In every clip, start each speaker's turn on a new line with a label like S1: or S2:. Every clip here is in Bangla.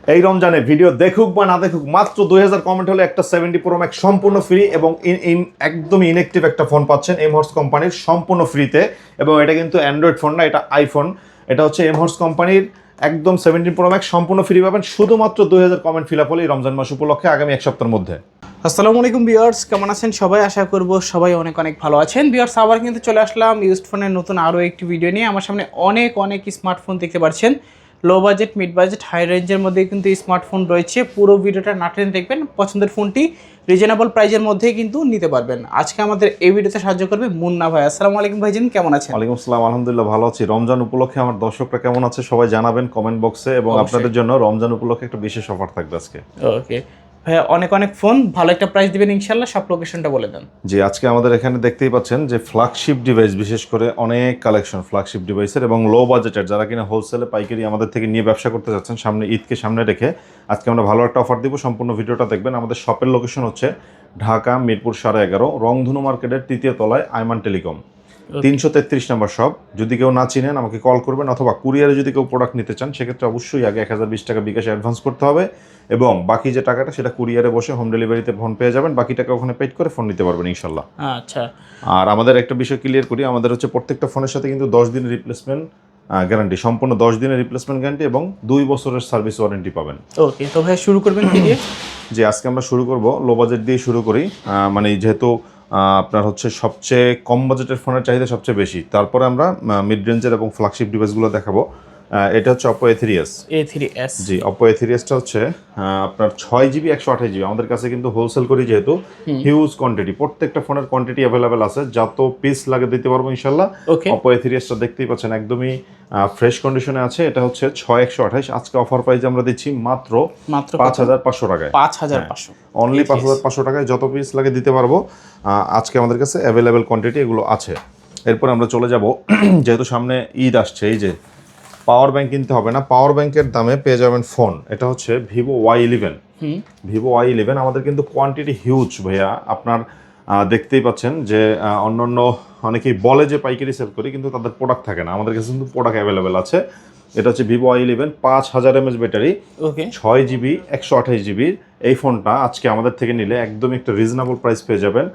S1: এই রমজানে ভিডিও দেখুক বা না দেখুক মাত্র 2000 কমেন্ট হলে একটা 70 প্রো ম্যাক্স সম্পূর্ণ ফ্রি এবং একদমই ইনঅ্যাক্টিভ একটা ফোন পাচ্ছেন এমহর্স কোম্পানির সম্পূর্ণ ফ্রিতে। এবং এটা কিন্তু অ্যান্ড্রয়েড ফোন না, এটা আইফোন। এটা হচ্ছে এমহর্স কোম্পানির একদম 17 প্রো ম্যাক্স সম্পূর্ণ ফ্রি পাবেন শুধুমাত্র 2000 কমেন্ট ফিল আপ হলে রমজান মাস উপলক্ষে আগামী এক সপ্তাহের মধ্যে।
S2: আসসালামু আলাইকুম ভিউয়ার্স, কেমন আছেন সবাই? আশা করব সবাই অনেক অনেক ভালো আছেন। ভিউয়ার্স, আবার কিন্তু চলে আসলাম ইউজড ফোনের নতুন আরও একটি ভিডিও নিয়ে। আমার সামনে অনেক স্মার্টফোন দেখতে পাচ্ছেন। Low budget, mid budget, high রেঞ্জের মধ্যে কিন্তু স্মার্টফোন রয়েছে। পুরো ভিডিওটা না টেনে দেখবেন, পছন্দের ফোনটি রিজনেবল প্রাইজের মধ্যেই কিন্তু নিতে পারবেন। আজকে আমাদের এই ভিডিওতে সাহায্য করবে মুন্না ভাই। আসসালামু আলাইকুম ভাইজান, কেমন আছেন?
S1: ওয়ালাইকুম আসসালাম, আলহামদুলিল্লাহ ভালো আছি। রমজান উপলক্ষে আমার দর্শকরা কেমন আছে সবাই জানাবেন কমেন্ট বক্সে, এবং আপনাদের জন্য রমজান উপলক্ষে একটা বিশেষ অফার থাকবে আজকে।
S2: ওকে ভাইয়া, অনেক ফোন, ভালো একটা প্রাইস দিবেন ইনশাল্লাহ। সব লোকেশনটা বলে দেন।
S1: জি, আজকে আমাদের এখানে দেখতেই পাচ্ছেন যে ফ্ল্যাগশিপ ডিভাইস, বিশেষ করে অনেক কালেকশন ফ্ল্যাগশিপ ডিভাইসের এবং লো বাজেটের, যারা কিনা হোলসেলে পাইকারি আমাদের থেকে নিয়ে ব্যবসা করতে যাচ্ছেন সামনে ঈদকে সামনে রেখে, আজকে আমরা ভালো একটা অফার দিব। সম্পূর্ণ ভিডিওটা দেখবেন। আমাদের শপের লোকেশন হচ্ছে ঢাকা মিরপুর 11.5 রংধনু মার্কেটের 3য় তলায় আইমান টেলিকম, 333 নম্বর শপ। যদি কেউ না চিনেন আমাকে কল করবেন, অথবা কুরিয়ারে যদি কেউ প্রোডাক্ট নিতে চান সেক্ষেত্রে অবশ্যই আগে 1020 টাকা বিকাশে অ্যাডভান্স করতে হবে, এবং বাকি যে টাকাটা সেটা কুরিয়ারে বসে হোম ডেলিভারিতে ফোন পেয়ে যাবেন। বাকি টাকা ওখানে পেড করে ফোন নিতে পারবেন ইনশাল্লাহ।
S2: আচ্ছা,
S1: আর আমাদের একটা বিষয় ক্লিয়ার করি, আমাদের হচ্ছে প্রত্যেকটা ফোনের সাথে কিন্তু 10 দিনের রিপ্লেসমেন্ট গ্যারান্টি, সম্পূর্ণ 10 দিনের রিপ্লেসমেন্ট গ্যারান্টি এবং 2 বছরের সার্ভিস ওয়ারেন্টি পাবেন।
S2: ওকে, তো ভাই শুরু করবেন কি দিয়ে?
S1: যে আজকে আমরা শুরু করব লো বাজেট দিয়ে শুরু করি। মানে যেহেতু আপনার হচ্ছে সবচেয়ে কম বাজেটের ফোনের চাহিদা সবচেয়ে বেশি, তারপরে আমরা মিড রেঞ্জের এবং ফ্ল্যাগশিপ ডিভাইসগুলো দেখাবো। এটা হচ্ছে Oppo A3s। জি, Oppo A3sটা হচ্ছে আপনার 6GB 128GB। আমাদের কাছে কিন্তু হোলসেল করি যেহেতু, হিউজ কোয়ান্টিটি, প্রত্যেকটা ফোনের কোয়ান্টিটি অ্যাভেলেবেল আছে, যত পিস লাগে দিতে পারবো ইনশাল্লাহ। Oppo A3sটা দেখতেই পাচ্ছেন একদমই ফ্রেশ কন্ডিশনে আছে। এটা হচ্ছে 6128। আজকে অফার প্রাইসে আমরা দিচ্ছি মাত্র 5500 টাকায়।
S2: 5500,
S1: অনলি 5500 টাকায় যত পিস লাগে দিতে পারবো। আজকে আমাদের কাছে অ্যাভেলেবেল কোয়ান্টিটি এগুলো আছে। এরপর আমরা চলে যাব, যেহেতু সামনে ঈদ আসছে, এই যে পাওয়ার ব্যাংক কিনতে হবে না, পাওয়ার ব্যাংকের দামে পেয়ে যাবেন ফোন। এটা হচ্ছে Vivo Y11। Vivo Y11 আমাদের কিন্তু কোয়ান্টিটি হিউজ ভাইয়া। আপনার দেখতেই পাচ্ছেন যে অন্যান্য অনেকেই বলে যে পাইকারি সেল করি, কিন্তু তাদের প্রোডাক্ট থাকে না। আমাদের কাছে কিন্তু প্রোডাক্ট অ্যাভেলেবেল আছে। এটা হচ্ছে Vivo Y11, 5000 mAh battery, 6GB 128GB। এই ফোনটা আজকে আমাদের থেকে নিলে একদম একটা রিজনেবল প্রাইস পেয়ে যাবেন।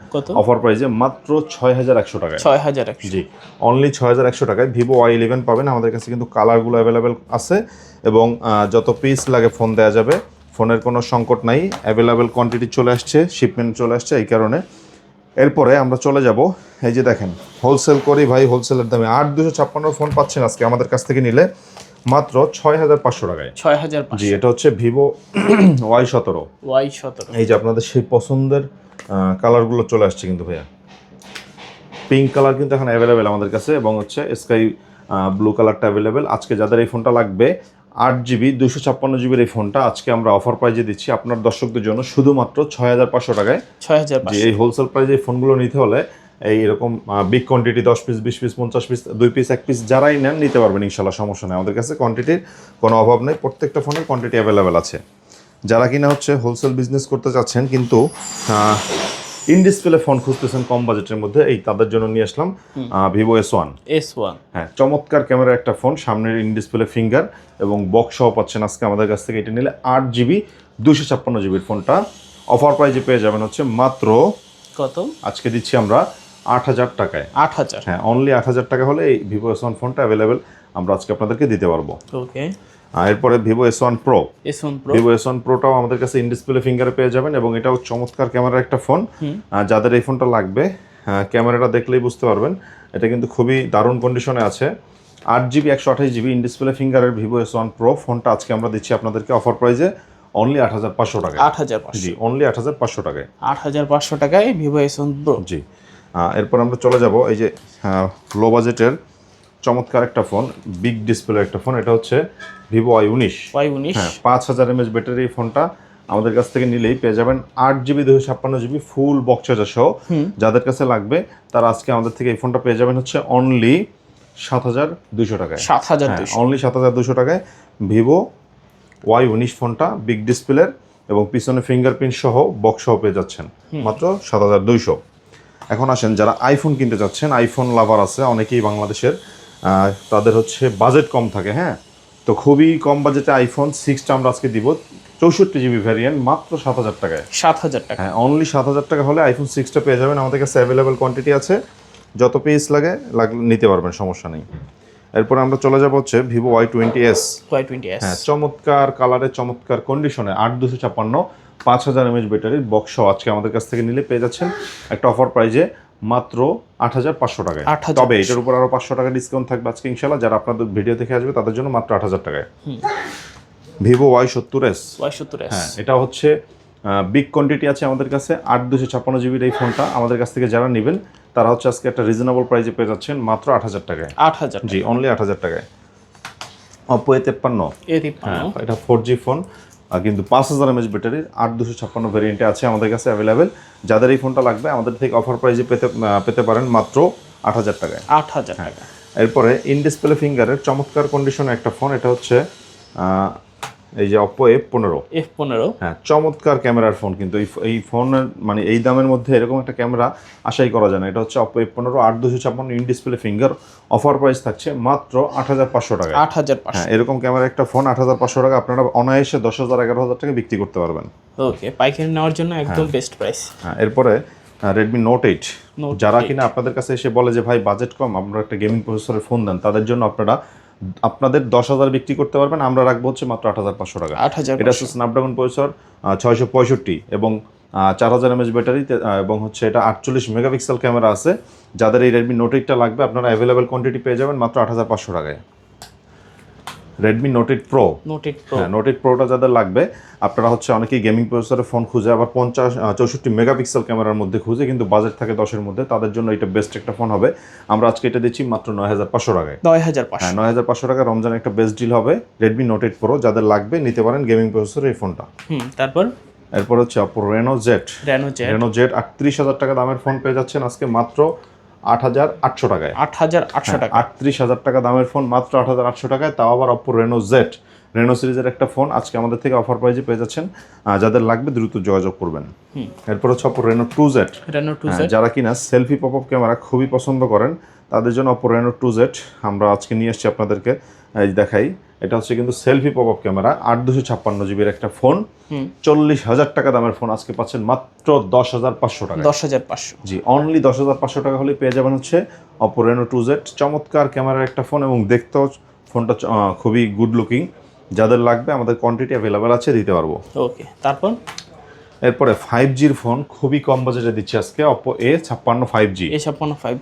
S1: অফার প্রাইসে মাত্র 6100 টাকায়।
S2: 6100,
S1: জি, অনলি 6100 টাকায় Vivo Y11 পাবেন। আমাদের কাছে কিন্তু কালারগুলো অ্যাভেলেবেল আছে, এবং যত পিস লাগে ফোন দেওয়া যাবে। ফোনের কোনো সংকট নাই, অ্যাভেলেবেল কোয়ান্টিটি চলে আসছে, শিপমেন্ট চলে আসছে এই কারণে। এরপরে আমরা চলে যাব, এই যে দেখেন হোলসেল করি ভাই, হোলসেলের দামে 8256 ফোন পাচ্ছেন আজকে আমাদের কাছ থেকে নিলে মাত্র 6500 টাকায়।
S2: 6500।
S1: জি, এটা হচ্ছে Vivo Y17। এই যে আপনাদের সেই পছন্দের কালারগুলো চলে আসছে কিন্তু ভাইয়া। পিঙ্ক কালার কিন্তু এখন অ্যাভেলেবেল আমাদের কাছে, এবং হচ্ছে স্কাই ব্লু কালারটা অ্যাভেলেবেল। আজকে যাদের এই ফোনটা লাগবে 8GB 256GB এই ফোনটা আজকে আমরা অফার প্রাইজে দিচ্ছি আপনার দর্শকদের জন্য শুধুমাত্র 6500 টাকায়।
S2: 6500।
S1: যে এই হোলসেল প্রাইজে এই ফোনগুলো নিতে হলে এইরকম big quantity 10 piece 20 piece 50 piece 2 piece 1 piece যারাই নেন নিতে পারবেন ইনশাল্লাহ, সমস্যা নেই। আমাদের কাছে কোয়ান্টিটির কোনো অভাব নেই, প্রত্যেকটা ফোনের কোয়ান্টিটি অ্যাভেলেবেল আছে। যারা কিনা হচ্ছে হোলসেল বিজনেস করতে চাচ্ছেন কিন্তু ইন ডিসপ্লে ফোন খুঁজতেছেন কম বাজেটের মধ্যে, এই তাদের জন্য নিয়ে আসলাম Vivo S1। হ্যাঁ, চমৎকার ক্যামেরা একটা ফোন, সামনের ইন ডিসপ্লে ফিঙ্গার এবং বক্স সহ পাচ্ছেন আজকে আমাদের কাছ থেকে। এটা নিলে 8GB 256GB ফোনটা অফার প্রাইজে পেয়ে যাবেন হচ্ছে মাত্র
S2: কত? আজকে
S1: দিচ্ছি আমরা 8000 টাকায়।
S2: 8000?
S1: হ্যাঁ, অনলি 8000 টাকা হলে এই Vivo S1 ফোনটা অ্যাভেলেবেল আমরা আজকে আপনাদেরকে দিতে পারবো।
S2: ওকে,
S1: এরপরে Vivo S1 Pro। Vivo S1 Proটাও আমাদের কাছে ইন ডিসপ্লে ফিঙ্গারে পেয়ে যাবেন, এবং এটাও চমৎকার ক্যামেরার একটা ফোন। যাদের এই ফোনটা লাগবে, ক্যামেরাটা দেখলেই বুঝতে পারবেন এটা কিন্তু খুবই দারুণ কন্ডিশনে আছে। 8GB 128GB ইন ডিসপ্লে ফিঙ্গারের Vivo S1 Pro ফোনটা আজকে আমরা দিচ্ছি আপনাদেরকে অফার প্রাইজে অনলি 8500 টাকায়।
S2: 8500?
S1: জি, অনলি 8500 টাকায়।
S2: 8500 টাকায় Vivo S1 Pro।
S1: জি, এরপর আমরা চলে যাব এই যে লো বাজেটের চমৎকার একটা ফোন, বিগ ডিসপ্লে একটা ফোন। এটা হচ্ছে Vivo Y19। হ্যাঁ, 5000 mAh ব্যাটারি। এই ফোনটা আমাদের কাছ থেকে নিলেই পেয়ে যাবেন 8GB 256GB full box charger সহ। যাদের কাছে লাগবে তারা আজকে আমাদের থেকে এই ফোনটা পেয়ে যাবেন হচ্ছে অনলি 7200 টাকায়।
S2: 7200?
S1: অনলি 7200 টাকায় Vivo Y19 ফোনটা বিগ ডিসপ্লের, এবং পিছনে ফিঙ্গারপ্রিন্ট সহ বক্স সহ পেয়ে যাচ্ছেন মাত্র 7200। এখন আসেন যারা আইফোন কিনতে যাচ্ছেন, আইফোন লাভার আছে অনেকেই বাংলাদেশের, তাদের হচ্ছে বাজেট কম থাকে। হ্যাঁ, তো খুবই কম বাজেটে আইফোন 6টা আমরা আজকে দিব 64GB ভ্যারিয়েন্ট মাত্র 7,000 টাকায়।
S2: 7,000 টাকা।
S1: হ্যাঁ, অনলি 7,000 টাকা হলে আইফোন 6টা পেয়ে যাবেন। আমাদের কাছে অ্যাভেলেবেল কোয়ান্টিটি আছে, যত পিস লাগে নিতে পারবেন, সমস্যা নেই। এরপর আমরা চলে যাব হচ্ছে ভিভো Y20s। হ্যাঁ, চমৎকার কালারে, চমৎকার কন্ডিশনে 8256 5000 mAh ব্যাটারির বক্স আজকে আমাদের কাছ থেকে নিলে পেয়ে যাচ্ছেন একটা অফার প্রাইজে মাত্র 8,500 টাকায়। তবে এটার উপর আরো 500 টাকা ডিসকাউন্ট থাকবে আজকে ইনশাআল্লাহ। যারা আপনাদের ভিডিও দেখে আসবে তাদের জন্য মাত্র 8,000 টাকায় ভিভো Y70s। হ্যাঁ, এটা হচ্ছে বিগ কোয়ান্টিটি আছে আমাদের কাছে 8256GB এই ফোনটা আমাদের কাছ থেকে যারা নেবেন তারা হচ্ছে আজকে একটা রিজনেবল প্রাইসে পেয়ে যাচ্ছেন মাত্র 8,000 টাকায়।
S2: 8,000,
S1: জি, অনলি 8,000 টাকায়। Oppo A53, হ্যাঁ, এটা 4G ফোন, কিন্তু 5000 mAh ব্যাটারির 8256 ভ্যারিয়েন্টে আছে আমাদের কাছে অ্যাভেলেবেল। যাদের এই ফোনটা লাগবে আমাদের থেকে অফার প্রাইসে পেতে পারেন মাত্র 8,000 টাকায়।
S2: 8,000 টাকা।
S1: এরপরে ইন ডিসপ্লে ফিঙ্গারের চমৎকার কন্ডিশনে একটা ফোন, এটা হচ্ছে এই যে Oppo F15। হ্যাঁ, চমৎকার ক্যামেরার ফোন, কিন্তু এই ফোনের মানে এই দামের মধ্যে এরকম একটা ক্যামেরা আশাই করা যায় না। এটা হচ্ছে Oppo F15 8256 in display finger, offer price থাকছে মাত্র 8,500 টাকা।
S2: 8,500।
S1: হ্যাঁ, এরকম ক্যামেরা একটা ফোন 8,500 টাকা আপনারা অনায়াসে 10,000 11,000 টাকা বিক্রি করতে পারবেন।
S2: ওকে, পাইকারি নেওয়ার জন্য একদম বেস্ট প্রাইস।
S1: হ্যাঁ, এরপরে Redmi Note 8, যারা কিনা আপনাদের কাছে এসে বলে যে ভাই বাজেট কম, আপনারা একটা গেমিং প্রসেসরের ফোন দেন, তাদের জন্য আপনাদের 10,000 বিক্রি করতে পারবেন, আমরা রাখবো হচ্ছে মাত্র 8,500 টাকা। এটা হচ্ছে স্ন্যাপড্রাগন প্রসেসর 665 এবং 4000 mAh ব্যাটারি, এবং হচ্ছে এটা 48 মেগাপিক্সেল ক্যামেরা আছে। যাদের এই Redmi Note 8টা লাগবে আপনারা অ্যাভেলেবেল কোয়ান্টিটি পেয়ে যাবেন মাত্র 8,500 টাকায়। Redmi Note 8 Pro, হ্যাঁ, Note 8 Proটা যাদের লাগবে, আপনারা হচ্ছে অনেকেই গেমিং প্রসেসরের ফোন খুঁজে আবার 64 মেগাপিক্সেল ক্যামেরার মধ্যে খুঁজে, কিন্তু বাজেট থাকে 10-এর মধ্যে, তাদের জন্য এটা বেস্ট একটা ফোন হবে। আমরা আজকে এটা দিচ্ছি মাত্র 9,500 টাকায়।
S2: 9,500,
S1: হ্যাঁ, 9,500 টাকা রমজান একটা বেস্ট ডিল হবে। Redmi Note 8 Pro যাদের লাগবে নিতে পারেন গেমিং প্রসেসরের এই ফোনটা। এরপর হচ্ছে Oppo Reno Z। 38,000 টাকা দামের ফোন পেয়ে যাচ্ছেন আজকে মাত্র 8,800 টাকায়।
S2: 8,800 টাকা।
S1: 38,000 টাকা দামের ফোন মাত্র 8,800 টাকায়, তাও আবার Oppo Reno Z, রেনো সিরিজের একটা ফোন আজকে আমাদের থেকে অফার প্রাইজে পেয়ে যাচ্ছেন। যাদের লাগবে দ্রুত যোগাযোগ করবেন। এরপর হচ্ছে Oppo Reno 2Z। যারা কিনা সেলফি পপ আপ ক্যামেরা খুবই পছন্দ করেন তাদের জন্য Oppo Reno 2Z আমরা আজকে নিয়ে এসেছি আপনাদেরকে, দেখাই। এটা হচ্ছে কিন্তু selfie pop up camera 8,256GB একটা ফোন, 40,000 টাকা দামের ফোন আজকে পাচ্ছেন মাত্র 10,500 টাকা।
S2: 10,500,
S1: জি, অনলি 10,500 টাকা হলে পেয়ে যাবেন হচ্ছে Oppo Reno 2Z। চমৎকার ক্যামেরার একটা ফোন এবং দেখতেও ফোনটা খুবই গুড লুকিং। যাদের লাগবে আমাদের কোয়ান্টিটি অ্যাভেলেবেল আছে, দিতে পারবো।
S2: ওকে, তারপর
S1: এরপরে 5Gর ফোন খুবই কম বাজেটে দিচ্ছি আজকে, Oppo A56 5G।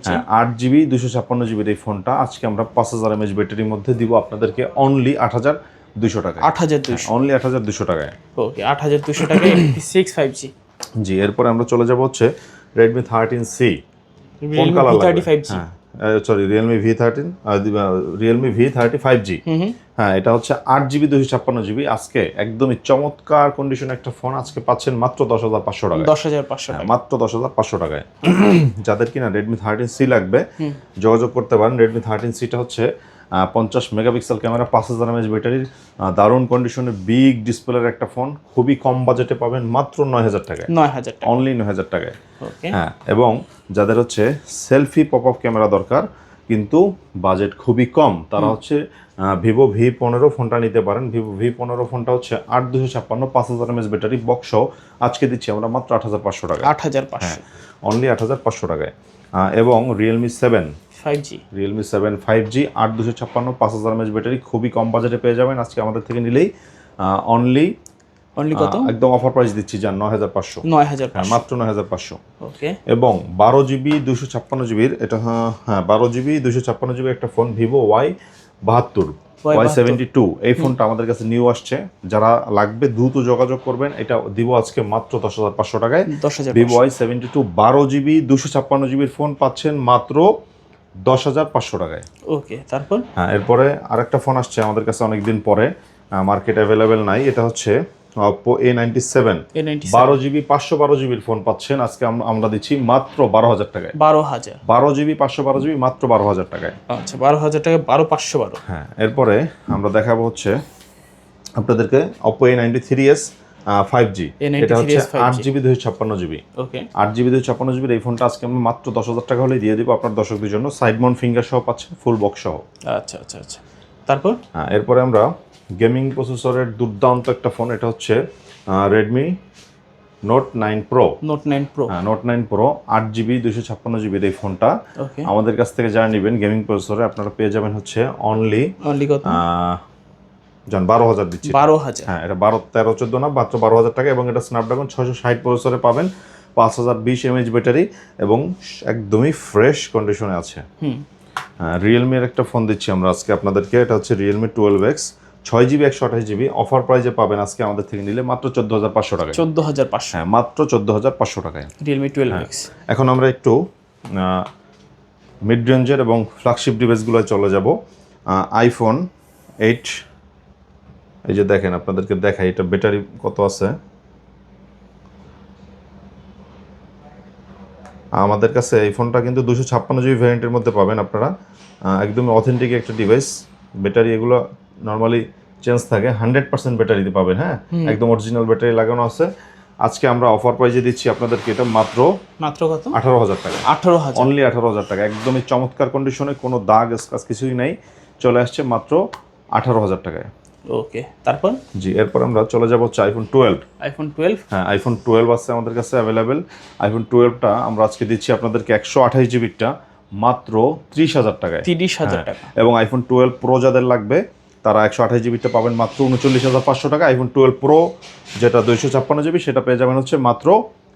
S1: হ্যাঁ, 8GB 256GB এই ফোনটা আজকে আমরা 5000 mAh ব্যাটারির মধ্যে দিব আপনাদেরকে অনলি 8,200 টাকা।
S2: 8,200,
S1: অনলি 8,200 টাকায়।
S2: ওকে, 8,200 টাকায় 6 5G।
S1: জি, এরপরে আমরা চলে যাব হচ্ছে Redmi 13C। কোন কালার লাগবে? 5G, sorry, Realme V13, Realme V30 5G। হ্যাঁ, এটা হচ্ছে 8GB 256GB আজকে একদমই চমৎকার কন্ডিশন একটা ফোন আজকে পাচ্ছেন মাত্র 10,500 টাকায়।
S2: 10,500 টাকা,
S1: মাত্র 10,500 টাকায়। যাদের কিনা Redmi 13C লাগবে যোগাযোগ করতে পারেন। Redmi 13Cটা হচ্ছে 50 মেগাপিক্সেল ক্যামেরা, 5000 mAh ব্যাটারির, দারুণ কন্ডিশনে বিগ ডিসপ্লের একটা ফোন, খুবই কম বাজেটে পাবেন মাত্র 9,000 টাকায়।
S2: 9,000 টাকা,
S1: অনলি 9,000 টাকায়।
S2: ওকে।
S1: হ্যাঁ, এবং যাদের হচ্ছে সেলফি পপ আপ ক্যামেরা দরকার কিন্তু বাজেট খুবই কম, তারা হচ্ছে ভিভো V15 ফোনটা নিতে পারেন। ভিভো V15 ফোনটা হচ্ছে 8,256 5000 mAh ব্যাটারি বক্স আজকে দিচ্ছি আমরা মাত্র 8,500 টাকা।
S2: 8,500,
S1: অনলি 8,500 টাকায়। এবং Realme 7
S2: 5G,
S1: Realme 7 5G 8,256 5000 mAh battery খুবই কম বাজেটে পেয়ে যাবেন আজকে আমাদের থেকে নিলেই। অনলি
S2: কত?
S1: একদম অফার প্রাইস দিচ্ছি জান 9,500।
S2: 9,500,
S1: মাত্র 9,500।
S2: ওকে।
S1: এবং 12GB 256GB এটা, হ্যাঁ 12GB 256GB একটা ফোন ভিভো Y72 এই ফোনটা আমাদের কাছে নিউ আসছে। যারা লাগবে দ্রুত যোগাযোগ করবেন, এটা দিব আজকে মাত্র 10,500 টাকায়। Vivo Y72 12GB 256GB phone পাচ্ছেন মাত্র 10,500 টাকায়।
S2: ওকে, তারপর?
S1: হ্যাঁ, এরপরে আরেকটা ফোন আসছে আমাদের কাছে অনেকদিন পরে, মার্কেট অ্যাভেলেবেল নাই। এটা হচ্ছে Oppo A97 12GB 512GB phone পাচ্ছেন আজকে আমরা দিচ্ছি মাত্র 12,000 টাকায়। 12GB 512GB মাত্র 12,000 টাকায়।
S2: আচ্ছা, 12,000 টাকা, 12,512।
S1: হ্যাঁ, এরপরে আমরা দেখাবো হচ্ছে আপনাদেরকে Oppo A93s 5G। এটা হচ্ছে 8GB 256GB।
S2: ওকে,
S1: 8GB 256GB এই ফোনটা আজকে আমরা মাত্র 10,000 টাকা হলে দিয়ে দিব আপনার দর্শকদের জন্য। সাইড মাউন্ট ফিঙ্গার সহ পাচ্ছেন, ফুল বক্স সহ।
S2: আচ্ছা আচ্ছা আচ্ছা। তারপর
S1: হ্যাঁ, এরপরে আমরা গেমিং প্রসেসরের দুর্দান্ত একটা ফোন, এটা হচ্ছে Redmi note 9 pro.
S2: Note 9 pro.
S1: হ্যাঁ, নোট 9 প্রো 8GB 256GB এই ফোনটা
S2: ওকে,
S1: আমাদের কাছ থেকে যারা নেবেন গেমিং প্রসেসরে আপনারা পেয়ে যাবেন হচ্ছে অনলি
S2: কত?
S1: 12,000 দিচ্ছি।
S2: 12,000।
S1: হ্যাঁ, এটা 12, 13, 14 না, মাত্র 12,000 টাকা। এবং এটা স্ন্যাপড্রাগন 660 প্রসেসরে পাবেন, 5020 mAh ব্যাটারি এবং একদমই ফ্রেশ কন্ডিশনে আছে। রিয়েলমির একটা ফোন দিচ্ছি আমরা আজকে আপনাদেরকে, এটা হচ্ছে Realme 12X 6GB 128GB। Offer প্রাইজে পাবেন আজকে আমাদের থেকে নিলে মাত্র 14,500 টাকায়।
S2: 14,500।
S1: হ্যাঁ, মাত্র 14,500 টাকায়
S2: রিয়েলমি 12X।
S1: এখন আমরা একটু মিড রেঞ্জের এবং ফ্ল্যাগশিপ ডিভাইসগুলো চলে যাব। আইফোন 8, এই যে দেখেন আপনাদেরকে দেখাই এটা ব্যাটারি কত আছে। আমাদের কাছে এই ফোনটা কিন্তু 256GB ভ্যারিয়েন্টের মধ্যে পাবেন আপনারা। একদম অথেন্টিক একটা ডিভাইস। ব্যাটারি এগুলো নর্মালি চেঞ্জ থাকে, 100% ব্যাটারিতে পাবেন। হ্যাঁ, একদম অরিজিনাল ব্যাটারি লাগানো আছে। আজকে আমরা অফার প্রাইজে দিচ্ছি আপনাদেরকে এটা মাত্র
S2: কত?
S1: 18,000 টাকা।
S2: 18,000,
S1: অনলি 18,000 টাকা, একদমই চমৎকার কন্ডিশনে, কোনো দাগ স্ক্র্যাচ কিছুই নাই, চলে আসছে মাত্র 18,000 টাকায়।
S2: ওকে, তারপর
S1: জি, এরপর আমরা চলে যাব হচ্ছে আইফোন 12।
S2: আইফোন 12।
S1: হ্যাঁ, আইফোন 12 আছে আমাদের কাছে অ্যাভেলেবেল। আইফোন 12টা আমরা আজকে দিচ্ছি আপনাদেরকে 128GBটা মাত্র 30,000 টাকায়।
S2: 30,000 টাকা।
S1: এবং আইফোন 12 প্রো যাদের লাগবে তারা 128GBটা পাবেন মাত্র 39,500 টাকা। আইফোন 12 প্রো যেটা 256GB সেটা পেয়ে যাবেন হচ্ছে মাত্র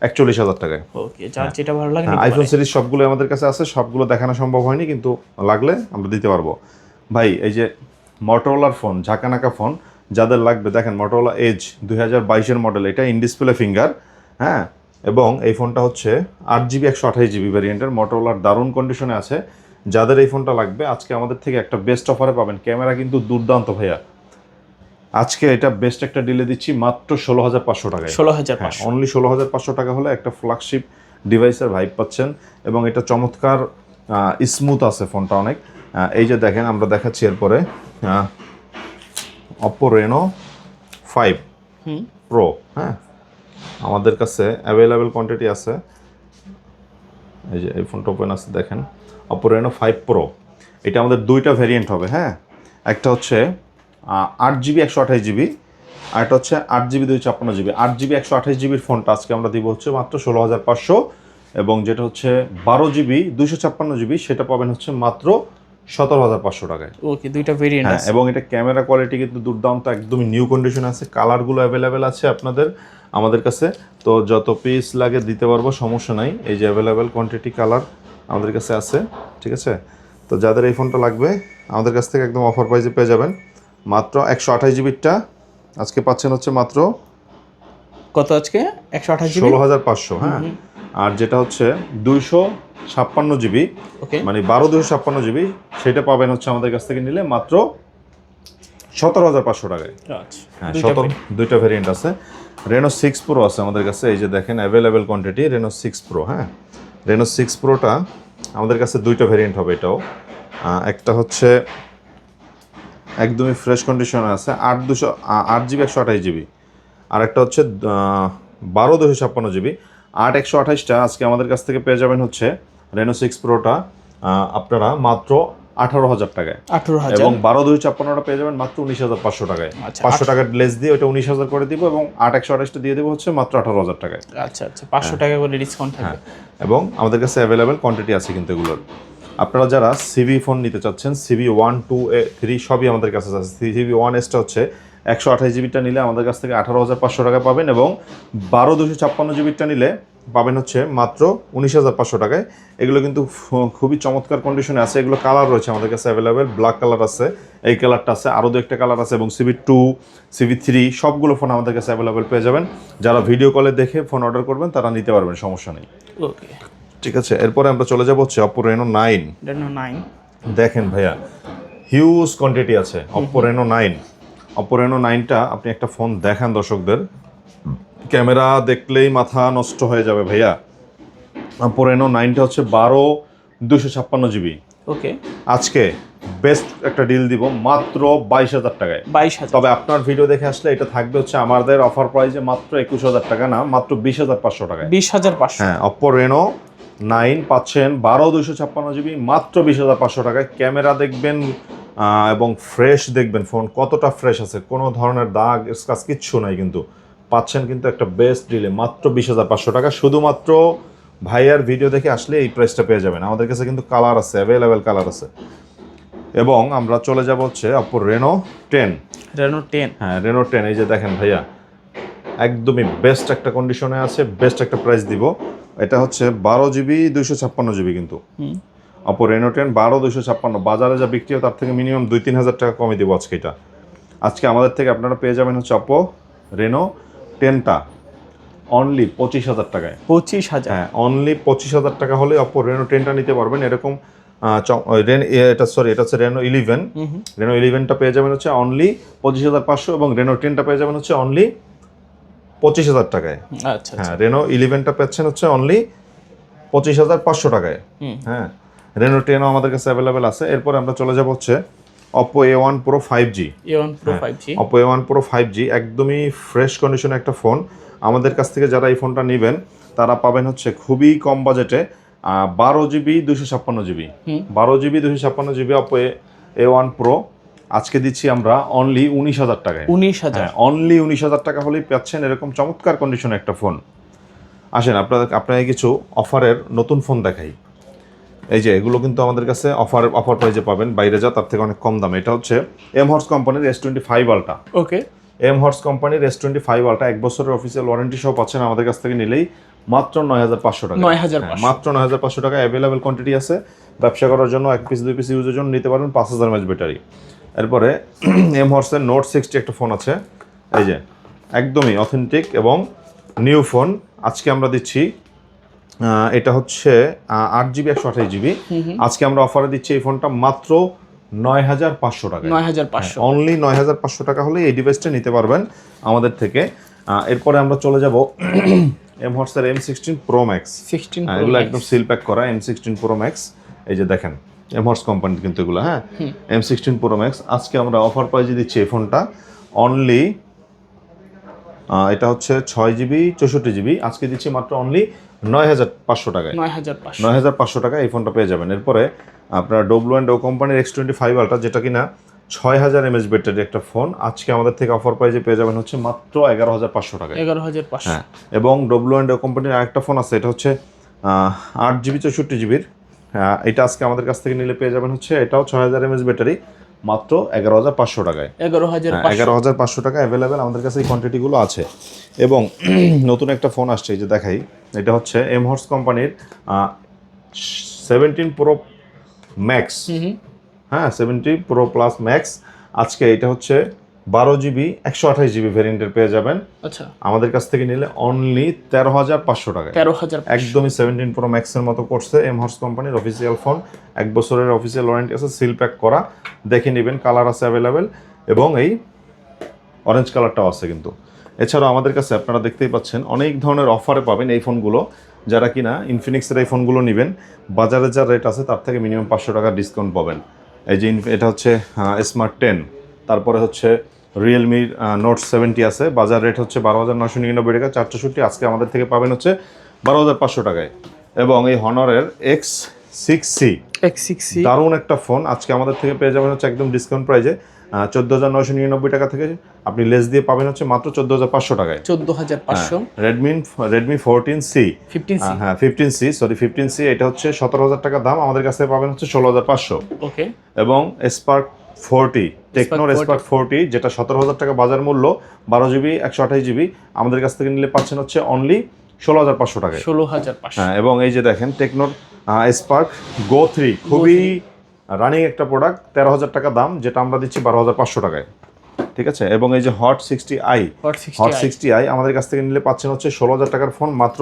S1: 41,000 টাকায়।
S2: ওকে, যার যেটা ভালো লাগে।
S1: আইফোন সিরিজ সবগুলো আমাদের কাছে আছে, সবগুলো দেখানো সম্ভব হয়নি, কিন্তু লাগলে আমরা দিতে পারবো। ভাই, এই যে মটোরোলার ফোন, ঝাঁকানাকা ফোন যাদের লাগবে, দেখেন মটোরোলা এজ 2022-এর মডেল, এটা ইন ডিসপ্লে ফিঙ্গার। হ্যাঁ, এবং এই ফোনটা হচ্ছে 8GB 128GB ভ্যারিয়েন্টের, মটোরোলার দারুণ কন্ডিশনে আছে। যাদের এই ফোনটা লাগবে আজকে আমাদের থেকে একটা বেস্ট অফারে পাবেন। ক্যামেরা কিন্তু দুর্দান্ত ভাইয়া, আজকে এটা বেস্ট একটা ডিলে দিচ্ছি মাত্র 16,500 টাকায়।
S2: 16,500,
S1: অনলি 16,500 টাকা হলে একটা ফ্ল্যাগশিপ ডিভাইসের ভাইব পাচ্ছেন। এবং এটা চমৎকার স্মুথ আছে ফোনটা অনেক। এই যে দেখেন আমরা দেখাচ্ছি এরপরে অপো রেনো 5 প্রো। হ্যাঁ, আমাদের কাছে অ্যাভেলেবেল কোয়ান্টিটি আছে। এই যে এই ফোনটা ওপেন আছে দেখেন, অপো রেনো 5 প্রো। এটা আমাদের দুইটা ভেরিয়েন্ট হবে। হ্যাঁ, একটা হচ্ছে 8GB 128GB, আর একটা হচ্ছে 8GB 256GB। 8GB 128GBর ফোনটা আজকে আমরা দিব হচ্ছে মাত্র 16,500, এবং যেটা হচ্ছে 12GB 256GB সেটা পাবেন হচ্ছে মাত্র 17,500 টাকায়।
S2: ওকে, দুইটা ভেরিয়েন্ট আছে।
S1: এবং এটা ক্যামেরা কোয়ালিটি কিন্তু দুর্দান্ত, একদমই নিউ কন্ডিশন আছে। কালারগুলো অ্যাভেলেবেল আছে আপনাদের আমাদের কাছে, তো যত পিস লাগে দিতে পারবো, সমস্যা নাই। এই যে অ্যাভেলেবেল কোয়ান্টিটি কালার আমাদের কাছে আছে, ঠিক আছে। তো যাদের এই ফোনটা লাগবে আমাদের কাছ থেকে একদম অফার প্রাইসে পেয়ে যাবেন। মাত্র 128GBটা আজকে পাচ্ছেন হচ্ছে মাত্র
S2: কত? আজকে 128GB
S1: 16,500। হ্যাঁ, আর যেটা হচ্ছে 256GB,
S2: ওকে,
S1: মানে 12/256GB সেটা পাবেন হচ্ছে আমাদের কাছ থেকে নিলে মাত্র 17,500 টাকায়।
S2: আচ্ছা,
S1: হ্যাঁ, দুইটা ভেরিয়েন্ট আছে। রেনো 6 প্রো আছে আমাদের কাছে, এই যে দেখেন অ্যাভেলেবেল কোয়ান্টিটি রেনো 6 প্রো। হ্যাঁ, রেনো 6 প্রোটা আমাদের কাছে দুইটা ভেরিয়েন্ট হবে। এটাও একটা হচ্ছে একদমই ফ্রেশ কন্ডিশনে আছে 8GB 128GB, আর একটা হচ্ছে 12/256GB। 8/128টা আজকে আমাদের কাছ থেকে পেয়ে যাবেন হচ্ছে রেনো 6 প্রোটা আপনারা মাত্র 18,000 টাকায়।
S2: 18,000,
S1: এবং 12/256টা পেয়ে যাবেন মাত্র 19,500 টাকায়। 500 টাকা লেস দিয়ে ওটা 19,000 করে দিব, এবং 8/128টা দিয়ে দেবো হচ্ছে মাত্র 18,000 টাকায়।
S2: আচ্ছা, 500 টাকা করে ডিসকাউন্ট থাকবে।
S1: এবং আমাদের কাছে অ্যাভেলেবেল কোয়ান্টিটি আছে কিন্তু এগুলোর। আপনারা যারা সিভি ফোন নিতে চাচ্ছেন, সিভি 1, 2, 3 সবই আমাদের কাছে আছে। সিভি 1Sটা হচ্ছে 128GBটা নিলে আমাদের কাছ থেকে 18,500 টাকা পাবেন, এবং 12/256GBটা নিলে পাবেন হচ্ছে মাত্র 19,500 টাকায়। এগুলো কিন্তু খুবই চমৎকার কন্ডিশনে আছে। এগুলো কালার রয়েছে আমাদের কাছে অ্যাভেলেবেল, ব্ল্যাক কালার আছে, এই কালারটা আছে, আরও 2-একটা কালার আছে, এবং সিভি 2, সিভি 3 সবগুলো ফোন আমাদের কাছে অ্যাভেলেবেল পেয়ে যাবেন। যারা ভিডিও কলে দেখে ফোন অর্ডার করবেন তারা নিতে পারবেন, সমস্যা নেই।
S2: ওকে,
S1: ঠিক আছে, এরপরে আমরা চলে যাবো হচ্ছে অপো রেনো 9।
S2: রেনো 9
S1: দেখেন ভাইয়া, হিউজ কোয়ান্টিটি আছে অপো রেনো 9। অপো রেনো 9টা আপনি একটা ফোন দেখান দর্শকদের, ক্যামেরা দেখলেই মাথা নষ্ট হয়ে যাবে ভাইয়া। অপো রেনো 9টা হচ্ছে 12/256GB।
S2: ওকে,
S1: আজকে বেস্ট একটা ডিল দিব মাত্র 22,000 টাকায়।
S2: 22,000,
S1: তবে আপনার ভিডিও দেখে আসলে এটা থাকবে হচ্ছে আমাদের অফার প্রাইসে মাত্র 21,000 টাকা না, মাত্র 20,500 টাকায়।
S2: 20,500।
S1: হ্যাঁ, অপো রেনো 9 পাচ্ছেন 12/256GB মাত্র 20,500 টাকায়। ক্যামেরা দেখবেন এবং ফ্রেশ দেখবেন ফোন কতটা ফ্রেশ আছে, কোনো ধরনের দাগ স্ক্র্যাচ কিচ্ছু নাই, কিন্তু পাচ্ছেন কিন্তু একটা বেস্ট ডিলে মাত্র 20,500 টাকা। শুধুমাত্র ভাইয়ার ভিডিও দেখে আসলে এই প্রাইসটা পেয়ে যাবেন। আমাদের কাছে কিন্তু কালার আছে, অ্যাভেলেবেল কালার আছে। এবং আমরা চলে যাব হচ্ছে Oppo Reno 10। হ্যাঁ, Reno 10 এই যে দেখেন ভাইয়া, একদমই বেস্ট একটা কন্ডিশনে আছে, বেস্ট একটা প্রাইস দিব। এটা হচ্ছে 12GB 256GB কিন্তু Oppo Reno 10 12,256, বাজারে যা বিক্রি হয় তার থেকে মিনিমাম 2-3 হাজার টাকা কমে দিব আজকে। এটা আজকে আমাদের থেকে আপনারা পেয়ে যাবেন হচ্ছে Oppo Reno 10টা অনলি 25,000 টাকায়।
S2: 25,000?
S1: হ্যাঁ, অনলি 25,000 টাকা হলে Oppo Reno 10টা নিতে পারবেন। এরকম এটা হচ্ছে Reno 11। Reno 11টা পেয়ে যাবেন হচ্ছে অনলি 25,500 এবং Reno 10টা পেয়ে যাবেন হচ্ছে অনলি 25,000 টাকায়।
S2: আচ্ছা।
S1: হ্যাঁ, Reno 11টা পাচ্ছেন হচ্ছে অনলি 25,500 টাকায়। হ্যাঁ, Reno 10ও আমাদের কাছে অ্যাভেলেবেল আছে। এরপর আমরা চলে যাব হচ্ছে Oppo A1 Pro 5G। Oppo A1 Pro 5G একদমই ফ্রেশ কন্ডিশনে একটা ফোন। আমাদের কাছ থেকে যারা এই ফোনটা নেবেন তারা পাবেন হচ্ছে খুবই কম বাজেটে 12GB 256GB 12GB 256GB Oppo A1 Pro আজকে দিচ্ছি আমরা অনলি 19,000 টাকায়।
S2: 19,000?
S1: অনলি 19,000 টাকা হলেই পাচ্ছেন এরকম চমৎকার কন্ডিশনে একটা ফোন। আসেন আপনাকে কিছু অফারের নতুন ফোন দেখাই। এই যে এগুলো কিন্তু আমাদের কাছে অফার প্রাইজে পাবেন, বাইরে যা তার থেকে অনেক কম দামে। এটা হচ্ছে M-Horse কোম্পানির S25 Ultra।
S2: ওকে,
S1: M-Horse কোম্পানির S25 Ultra 1 বছরের অফিসিয়াল ওয়ারেন্টি সহ পাচ্ছেন আমাদের কাছ থেকে নিলেই মাত্র 9,500 টাকা।
S2: 9,500?
S1: মাত্র 9,500 টাকা। অ্যাভেলেবেল কোয়ান্টিটি আছে, ব্যবসা করার জন্য 1 পিস 2 পিস ইউজের জন্য নিতে পারবেন, 5000 mAh ব্যাটারি। এরপরে M-Horse এর Note 60 একটা ফোন আছে, এই যে একদমই অথেন্টিক এবং নিউ ফোন। আজকে আমরা দিচ্ছি এটা হচ্ছে 8GB 128GB। আজকে আমরা অফারে দিচ্ছি এই ফোনটা মাত্র 9,500 টাকা।
S2: 9,500?
S1: অনলি 9,500 টাকা হলে এই ডিভাইসটা নিতে পারবেন আমাদের থেকে। এরপরে আমরা চলে যাব M-Horse এর M16 Pro Max। এগুলো একদম সিল প্যাক করা M16 Pro Max। এই যে দেখেন M-Horse কোম্পানির কিন্তু এগুলো। হ্যাঁ, M16 Pro Max আজকে আমরা অফার প্রাইজে দিচ্ছি এই ফোনটা অনলি, এটা হচ্ছে 6GB 64GB আজকে দিচ্ছি মাত্র অনলি 9,500 টাকায়। 9,500 টাকায় এই ফোনটা পেয়ে যাবেন। এরপরে আপনার W&O কোম্পানির X25 Ultra, যেটা কিনা 6,000 mAh ব্যাটারি একটা ফোন, আজকে আমাদের থেকে অফার প্রাইজে পেয়ে যাবেন হচ্ছে মাত্র 11,500 টাকায়।
S2: 11,500?
S1: হ্যাঁ, এবং W&O কোম্পানির আরেকটা ফোন আছে, এটা হচ্ছে 8GB 64GBর। এটা আজকে আমাদের কাছ থেকে নিলে পেয়ে যাবেন হচ্ছে এটাও 6,000 mAh ব্যাটারি মাত্র 11,500 টাকায়। 11,500 টাকা অ্যাভেলেবেল আমাদের কাছে এই কোয়ান্টিটিগুলো আছে। এবং নতুন একটা ফোন আসছে, এই যে দেখাই, এটা হচ্ছে M-Horse কোম্পানির 17 Pro Max। হ্যাঁ, 70 Pro Plus Max আজকে এটা হচ্ছে 12GB 128GB ভ্যারিয়েন্টের পেয়ে যাবেন।
S2: আচ্ছা,
S1: আমাদের কাছ থেকে নিলে অনলি 13,500 টাকায়।
S2: 13,500?
S1: একদমই 17 Pro Max এর মতো করছে M-Horse কোম্পানির অফিসিয়াল ফোন। 1 বছরের অফিসিয়াল ওয়ারেন্টি আছে, সিল প্যাক করা, দেখে নেবেন, কালার আছে অ্যাভেলেবেল এবং এই অরেঞ্জ কালারটাও আছে কিন্তু। এছাড়াও আমাদের কাছে আপনারা দেখতেই পাচ্ছেন অনেক ধরনের অফারে পাবেন এই ফোনগুলো। যারা কিনা ইনফিনিক্সের এই ফোনগুলো নেবেন বাজারে যা রেট আছে তার থেকে মিনিমাম 500 টাকা ডিসকাউন্ট পাবেন। এই যে এটা হচ্ছে Smart 10, তারপরে হচ্ছে রিয়েলমি Note 70 আছে, বাজার রেট হচ্ছে 12,999 টাকা 464, আজকে আমাদের থেকে পাবেন হচ্ছে 12,500 টাকায়। এবং এই হনরের X6C দারুণ একটা ফোন আজকে আমাদের থেকে পেয়ে যাবেন হচ্ছে একদম ডিসকাউন্ট প্রাইজে 14,999 টাকা থেকে আপনি লেস দিয়ে পাবেন হচ্ছে মাত্র 14,500 টাকায়।
S2: 14,500?
S1: Redmi 14C। হ্যাঁ, 15C এটা হচ্ছে 17,000 টাকা দাম, আমাদের কাছে পাবেন হচ্ছে 16,500।
S2: ওকে।
S1: এবং Spark 40, টেকনোর Spark 40, যেটা 17,000 টাকা বাজার মূল্য, 12GB 128GB আমাদের কাছ থেকে নিলে পাচ্ছেন হচ্ছে অনলি 16,500 টাকায়।
S2: 16,500?
S1: হ্যাঁ, এবং এই যে দেখেন টেকনোর Spark Go 3 খুবই রানিং একটা প্রোডাক্ট, 13,000 টাকা দাম, যেটা আমরা দিচ্ছি 12,500 টাকায়। ঠিক আছে। এবং এই যে Hot 60i আমাদের কাছ থেকে নিলে পাচ্ছেন হচ্ছে 16,000 টাকার ফোন মাত্র,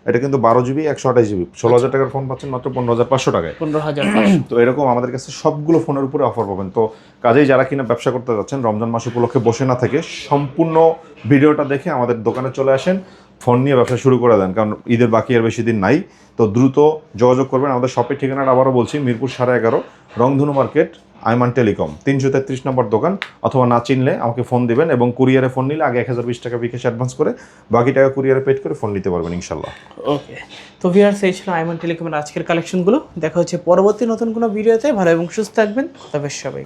S1: এটা কিন্তু 12GB 128GB, 16,000 টাকার ফোন পাচ্ছেন মাত্র 15,500 টাকায়।
S2: 15,500?
S1: তো এরকম আমাদের কাছে সবগুলো ফোনের উপরে অফার পাবেন। তো কাজেই যারা কিনা ব্যবসা করতে যাচ্ছেন রমজান মাস উপলক্ষে বসে না থেকে সম্পূর্ণ ভিডিওটা দেখে আমাদের দোকানে চলে আসেন, ফোন নিয়ে ব্যবসা শুরু করে দেন, কারণ ঈদের বাকি আর বেশি দিন নাই। তো দ্রুত যোগাযোগ করবেন। আমাদের শপের ঠিকানাটা আবারও বলছি, মিরপুর 11.5 রংধনু মার্কেট, আইমান টেলিকম, 333 নম্বর দোকান। অথবা না চিনলে আমাকে ফোন দিবেন, এবং কুরিয়ারে ফোন নিলে আগে 1020 টাকা বিকাশ অ্যাডভান্স করে বাকি টাকা কুরিয়ারে পেড করে ফোন নিতে পারবেন ইনশাল্লাহ।
S2: ওকে, তো ভিউয়ার্স এই ছিল আইমান টেলিকমের আজকের কালেকশনগুলো। দেখা হচ্ছে পরবর্তী নতুন কোনো ভিডিওতে। ভালো এবং সুস্থ থাকবেন, তবে সবাই।